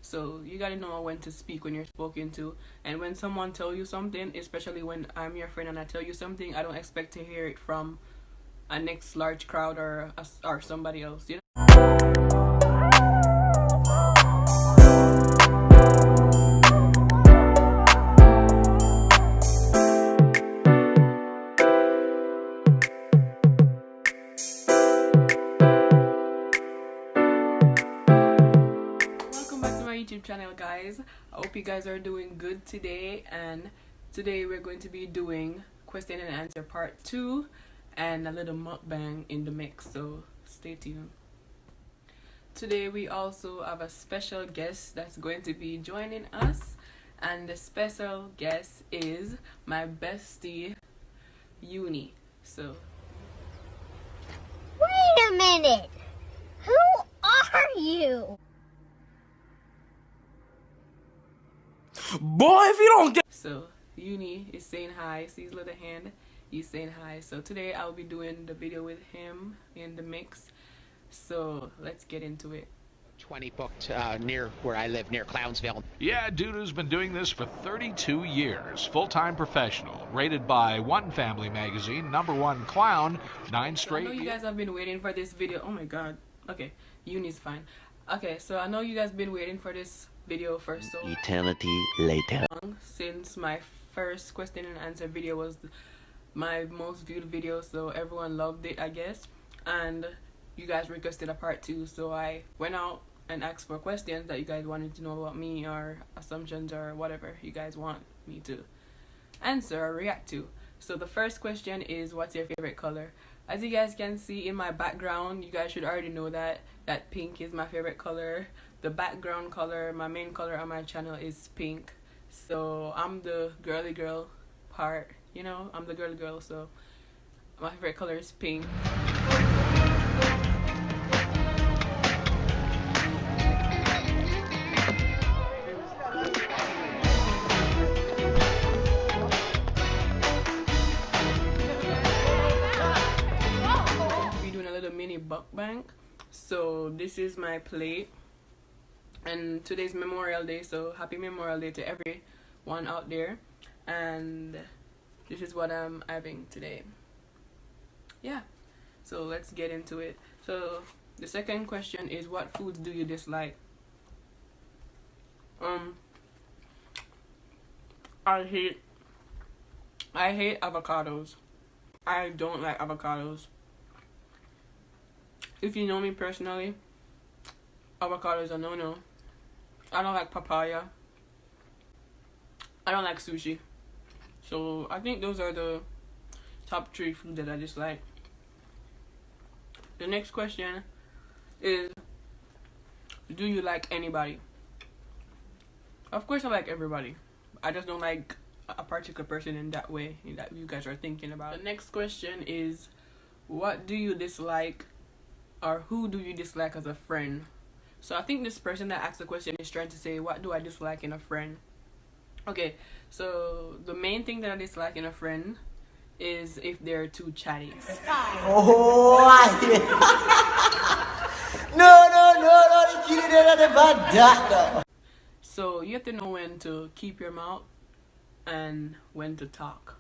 So you gotta know when to speak when you're spoken to. And when someone tell you something, especially when I'm your friend and I tell you something, I don't expect to hear it from a next large crowd or somebody else, you know? YouTube channel, guys. I hope you guys are doing good today, and today we're going to be doing question and answer part 2 and a little mukbang in the mix, so stay tuned. Today we also have a special guest that's going to be joining us, and the special guest is my bestie Uni. So wait a minute, who are you? Boy, if you don't get... So Uni is saying hi. See his little hand? He's saying hi. So today I'll be doing the video with him in the mix. So let's get into it. 20 booked near where I live, near Clownsville. Yeah, dude who's been doing this for 32 years. Full-time professional. Rated by One Family Magazine, #1 clown, 9 straight years. I know you guys have been waiting for this video. Oh my god. Okay, Uni's fine. Okay, so I know you guys been waiting for this video for so eternity later, since my first question and answer video was my most viewed video, so everyone loved it, I guess, and you guys requested a part 2, so I went out and asked for questions that you guys wanted to know about me, or assumptions, or whatever you guys want me to answer or react to. So the first question is, what's your favorite color? As you guys can see in my background, you guys should already know that pink is my favorite color. The background color, my main color on my channel, is pink. So I'm the girly girl part, you know, I'm the girly girl, so my favorite color is pink. Mini mukbang. So this is my plate, and today's Memorial Day, so happy Memorial Day to everyone out there, and this is what I'm having today. Yeah, so let's get into it. So the second question is, what foods do you dislike? I hate avocados. I don't like avocados. If you know me personally, avocados are no-no. I don't like papaya. I don't like sushi. So I think those are the top 3 foods that I dislike. The next question is, do you like anybody? Of course I like everybody. I just don't like a particular person in that way that you guys are thinking about. The next question is, what do you dislike, or who do you dislike as a friend? So I think this person that asked the question is trying to say, what do I dislike in a friend? Okay, so the main thing that I dislike in a friend is if they're too chatty. Oh, no. So you have to know when to keep your mouth and when to talk,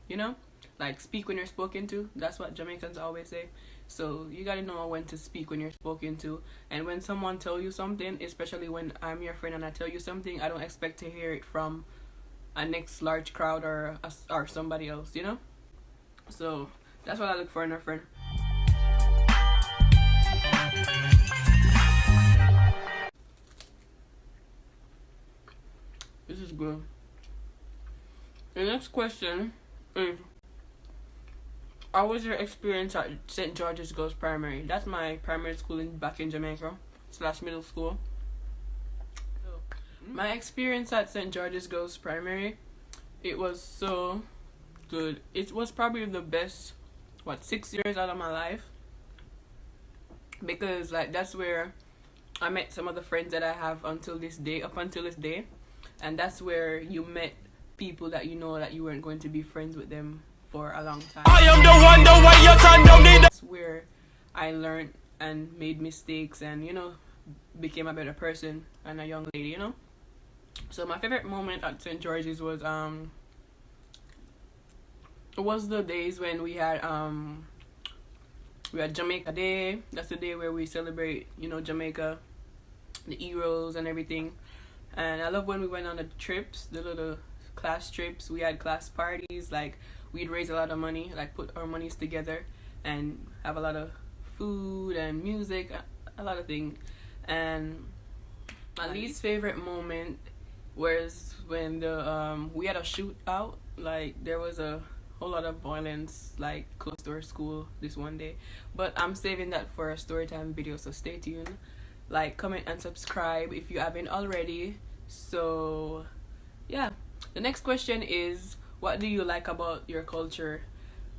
you know, like speak when you're spoken to. That's what Jamaicans always say. So you gotta know when to speak when you're spoken to. And when someone tell you something, especially when I'm your friend and I tell you something, I don't expect to hear it from a next large crowd or somebody else, you know. So that's what I look for in a friend. This is good. The next question is, how was your experience at St. George's Girls Primary? That's my primary school back in Jamaica / middle school. My experience at St. George's Girls Primary, it was so good. It was probably the best, 6 years out of my life, because like that's where I met some of the friends that I have up until this day, and that's where you met people that you know that you weren't going to be friends with them for a long time. I am the one, the way your son don't need. That's where I learned and made mistakes and, you know, became a better person and a young lady, you know. So my favorite moment at St. George's was the days when we had Jamaica Day. That's the day where we celebrate, you know, Jamaica, the heroes and everything. And I love when we went on the trips, the little class trips. We had class parties, like we'd raise a lot of money, like put our monies together and have a lot of food and music, a lot of things. And my least favorite moment was when we had a shootout. Like there was a whole lot of violence like close to our school this one day, but I'm saving that for a story time video, so stay tuned. Like, comment and subscribe if you haven't already. So yeah, the next question is, what do you like about your culture?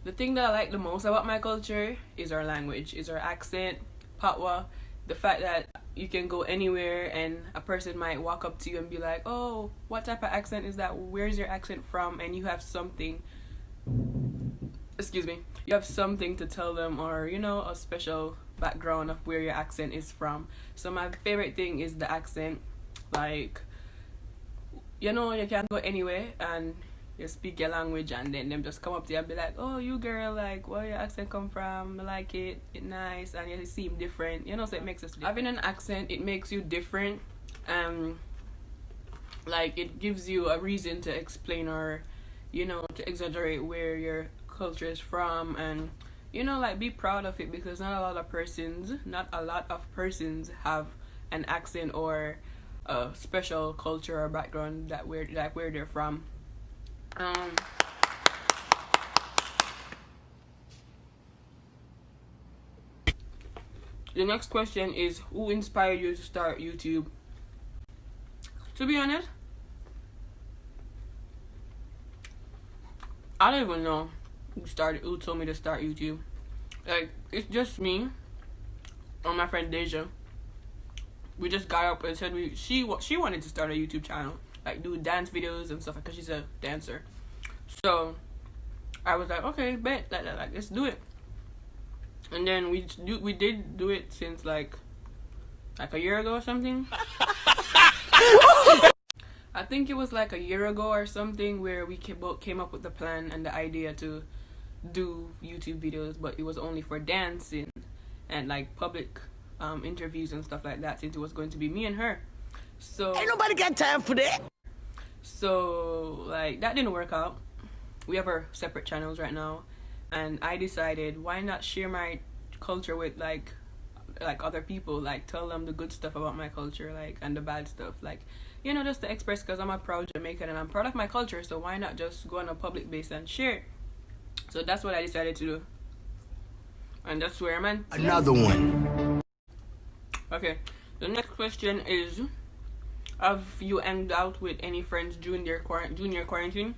The thing that I like the most about my culture is our language, is our accent, patwa, the fact that you can go anywhere and a person might walk up to you and be like, oh, what type of accent is that? Where's your accent from? And you have something, you have something to tell them, or you know, a special background of where your accent is from. So my favorite thing is the accent. Like, you know, you can go anywhere and you speak your language, and then them just come up to you and be like, oh, you girl, like, where your accent come from? I like it, it's nice, and you seem different, you know. So it makes us different. Having an accent, it makes you different, like it gives you a reason to explain, or you know, to exaggerate where your culture is from, and you know, like, be proud of it, because not a lot of persons have an accent or a special culture or background that where they're from. The next question is, who inspired you to start YouTube? To be honest, I don't even know who told me to start YouTube. Like, it's just me and my friend Deja. We just got up and said she wanted to start a YouTube channel, like do dance videos and stuff, because she's a dancer. So I was like, okay, bet, like let's do it. And then we did do it since like a year ago or something. I think it was like a year ago or something, where we both came up with the plan and the idea to do YouTube videos, but it was only for dancing and like public interviews and stuff like that, since it was going to be me and her. So Ain't nobody got time for that. So like that didn't work out. We have our separate channels right now, and I decided, why not share my culture with like other people, like tell them the good stuff about my culture, like, and the bad stuff, like, you know, just to express, because I'm a proud Jamaican and I'm proud of my culture. So why not just go on a public base and share it? So that's what I decided to do, and that's where I'm at. Another one. Okay, the next question is, have you hanged out with any friends during your junior quarantine?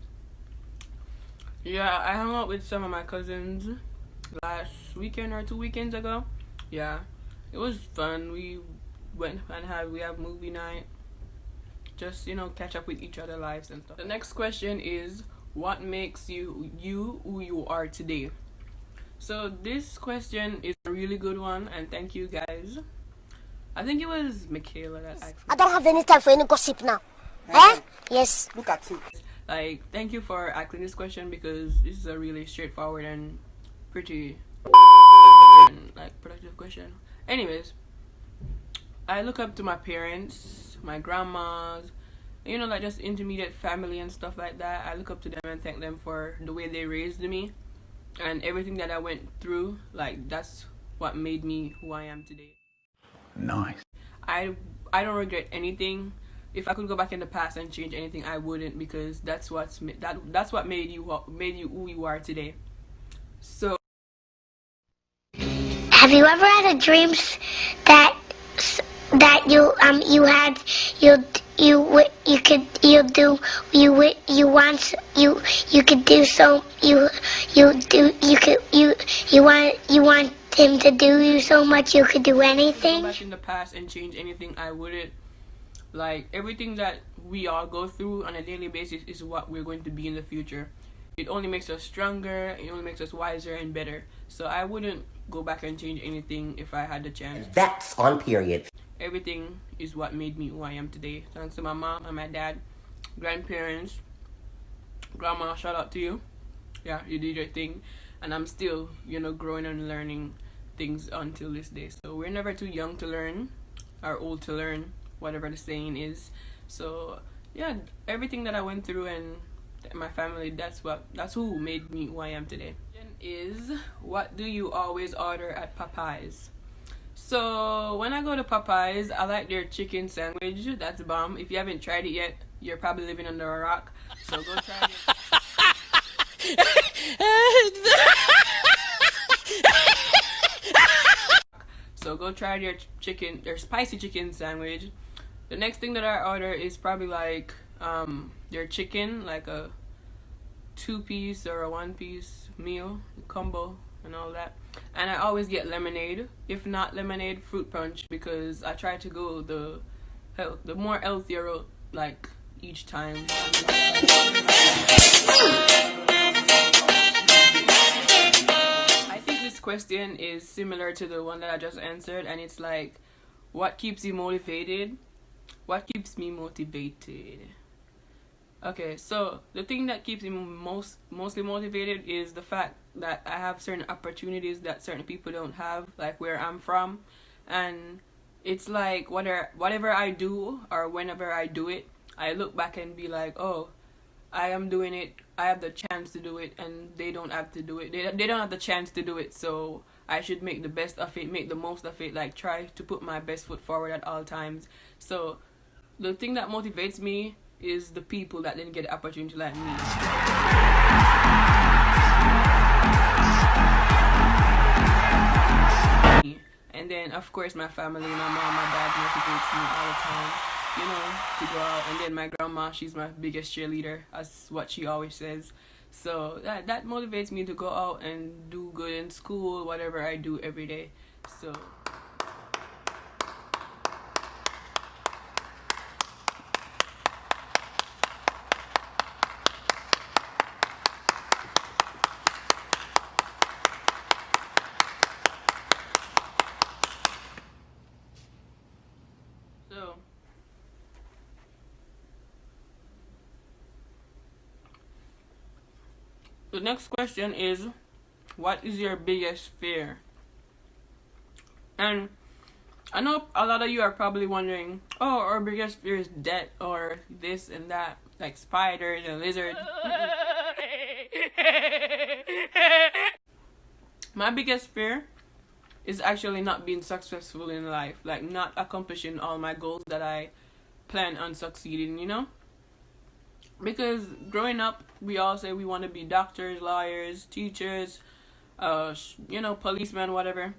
Yeah, I hung out with some of my cousins last weekend or 2 weekends ago. Yeah, it was fun. We went and we have movie night. Just, you know, catch up with each other's lives and stuff. The next question is, what makes you who you are today? So this question is a really good one, and thank you guys. I think it was Michaela that asked me. I don't have any time for any gossip now. Eh? Yes. Look at you. Like, thank you for asking this question, because this is a really straightforward and pretty productive question. Anyways, I look up to my parents, my grandmas, you know, like just intermediate family and stuff like that. I look up to them and thank them for the way they raised me and everything that I went through. Like, that's what made me who I am today. Nice. I don't regret anything. If I could go back in the past and change anything, I wouldn't, because that's what made you who you are today. So, Have you ever had a dreams that you want him to do you so much you could do anything? go back in the past and change anything, I wouldn't. Like, everything that we all go through on a daily basis is what we're going to be in the future. It only makes us stronger, it only makes us wiser and better. So I wouldn't go back and change anything if I had the chance. That's on period. Everything is what made me who I am today. Thanks to my mom and my dad, grandparents, grandma, shout out to you. Yeah, you did your thing, and I'm still, you know, growing and learning things until this day. So we're never too young to learn or old to learn, whatever the saying is. So yeah, everything that I went through and my family, that's who made me who I am today. Is what do you always order at Popeyes? So when I go to Popeyes, I like their chicken sandwich. That's bomb. If you haven't tried it yet, you're probably living under a rock. So go try it. So go try their spicy chicken sandwich. The next thing that I order is probably like their chicken, like a 2-piece or a 1-piece meal combo and all that. And I always get lemonade. If not lemonade, fruit punch, because I try to go the more healthier route, like each time. I think this question is similar to the one that I just answered, and it's like, what keeps you motivated? What keeps me motivated? Okay, so the thing that keeps me mostly motivated is the fact that I have certain opportunities that certain people don't have, like where I'm from. And it's like whatever I do or whenever I do it, I look back and be like, oh, I am doing it, I have the chance to do it, and they don't have to do it. They don't have the chance to do it, so I should make the best of it, make the most of it, like try to put my best foot forward at all times. So the thing that motivates me is the people that didn't get the opportunity like me. And then of course my family, my mom, my dad motivates me all the time, you know, to go out. And then my grandma, she's my biggest cheerleader, that's what she always says. So that motivates me to go out and do good in school, whatever I do every day. So the next question is, what is your biggest fear? And I know a lot of you are probably wondering, oh, our biggest fear is death or this and that, like spiders and lizards. My biggest fear is actually not being successful in life, like not accomplishing all my goals that I plan on succeeding, you know? Because growing up, we all say we want to be doctors, lawyers, teachers, you know, policemen, whatever.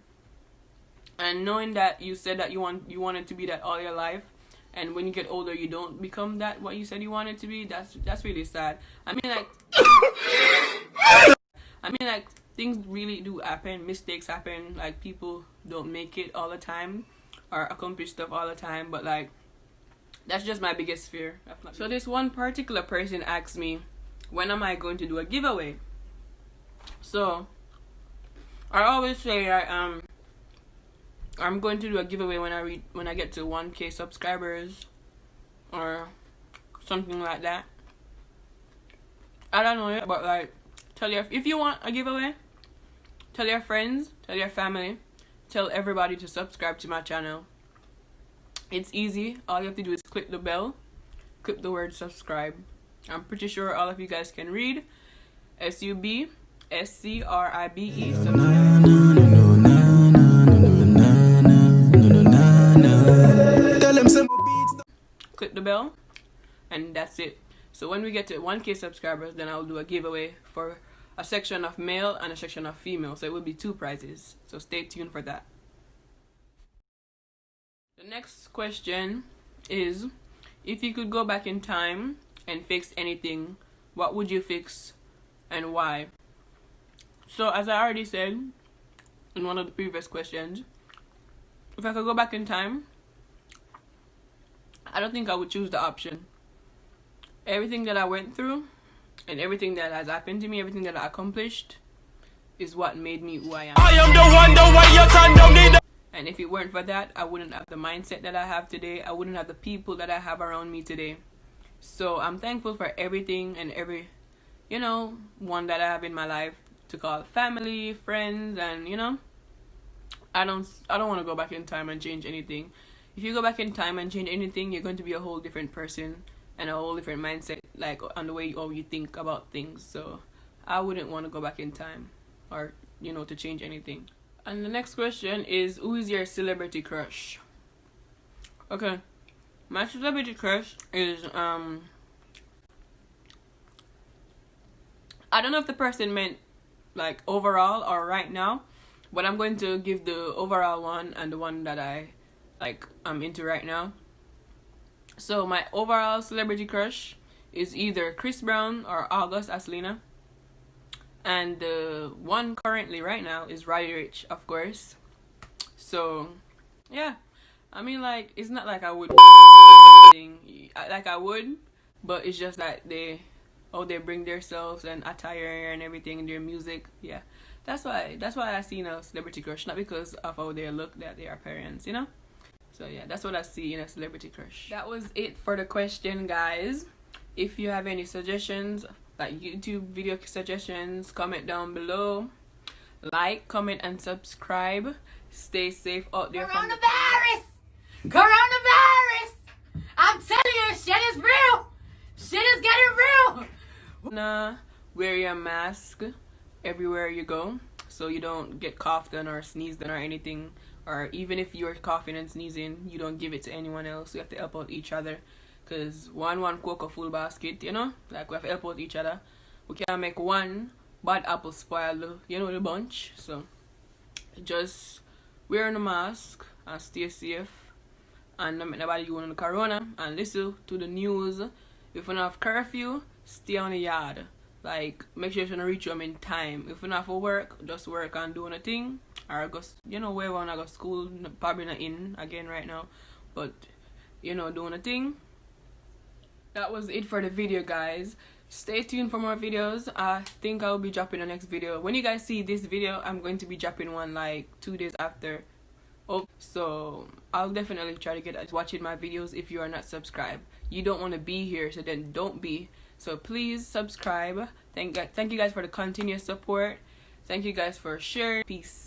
And knowing that you said that you wanted to be that all your life, and when you get older you don't become that what you said you wanted to be, that's really sad. I mean like things really do happen, mistakes happen, like people don't make it all the time or accomplish stuff all the time, but like that's just my biggest fear. So this one particular person asked me, when am I going to do a giveaway? So I always say I'm going to do a giveaway when I get to 1K subscribers or something like that. I don't know yet, but like if you want a giveaway, tell your friends, tell your family, tell everybody to subscribe to my channel. It's easy. All you have to do is click the bell, click the word subscribe. I'm pretty sure all of you guys can read. SUBSCRIBE. Click the bell, and that's it. So when we get to 1K subscribers, then I'll do a giveaway for a section of male and a section of female. So it will be 2 prizes. So stay tuned for that. The next question is, if you could go back in time and fix anything, what would you fix and why? So as I already said in one of the previous questions, if I could go back in time, I don't think I would choose the option. Everything that I went through and everything that has happened to me, everything that I accomplished is what made me who I am. I am the one, the way your son don't need. And if it weren't for that, I wouldn't have the mindset that I have today. I wouldn't have the people that I have around me today. So I'm thankful for everything and every, you know, one that I have in my life, to call family, friends, and you know, I don't want to go back in time and change anything. If you go back in time and change anything, you're going to be a whole different person and a whole different mindset, like on the way you think about things. So I wouldn't want to go back in time, or you know, to change anything. And the next question is, who is your celebrity crush? Okay, my celebrity crush is I don't know if the person meant like overall or right now, but I'm going to give the overall one and the one that I'm into right now. So my overall celebrity crush is either Chris Brown or August Aslina. And the one currently right now is Roddy Ricch, of course. So yeah, I mean, like, it's not like I would like I would, but it's just that they bring themselves and attire and everything in their music. Yeah, that's why I see a celebrity crush, not because of how they look, that they are parents, you know. So yeah, that's what I see in a celebrity crush. That was it for the question, guys. If you have any suggestions, like YouTube video suggestions, comment down below. Like, comment, and subscribe. Stay safe out there. Coronavirus! Coronavirus! I'm telling you, shit is real! Shit is getting real! Wear your mask everywhere you go, so you don't get coughed on or sneezed on or anything. Or even if you're coughing and sneezing, you don't give it to anyone else. You have to help out each other, because one cook a full basket, you know. Like, we have to help out each other. We can't make one bad apple spoil the bunch. So just wear a mask and stay safe, and don't make nobody go on the corona, and listen to the news. If you don't have curfew, stay on the yard. Like, make sure you reach home in time. If you don't have to work, just work and do a thing. Or go, you know, where you want to go school, probably not in again right now, but you know, doing a thing. That was it for the video, guys. Stay tuned for more videos. I think I'll be dropping the next video. When you guys see this video, I'm going to be dropping one like 2 days after. So I'll definitely try to get watching my videos. If you are not subscribed, you don't want to be here, so then don't be. So please subscribe. Thank you guys for the continuous support. Thank you guys for sharing. Peace.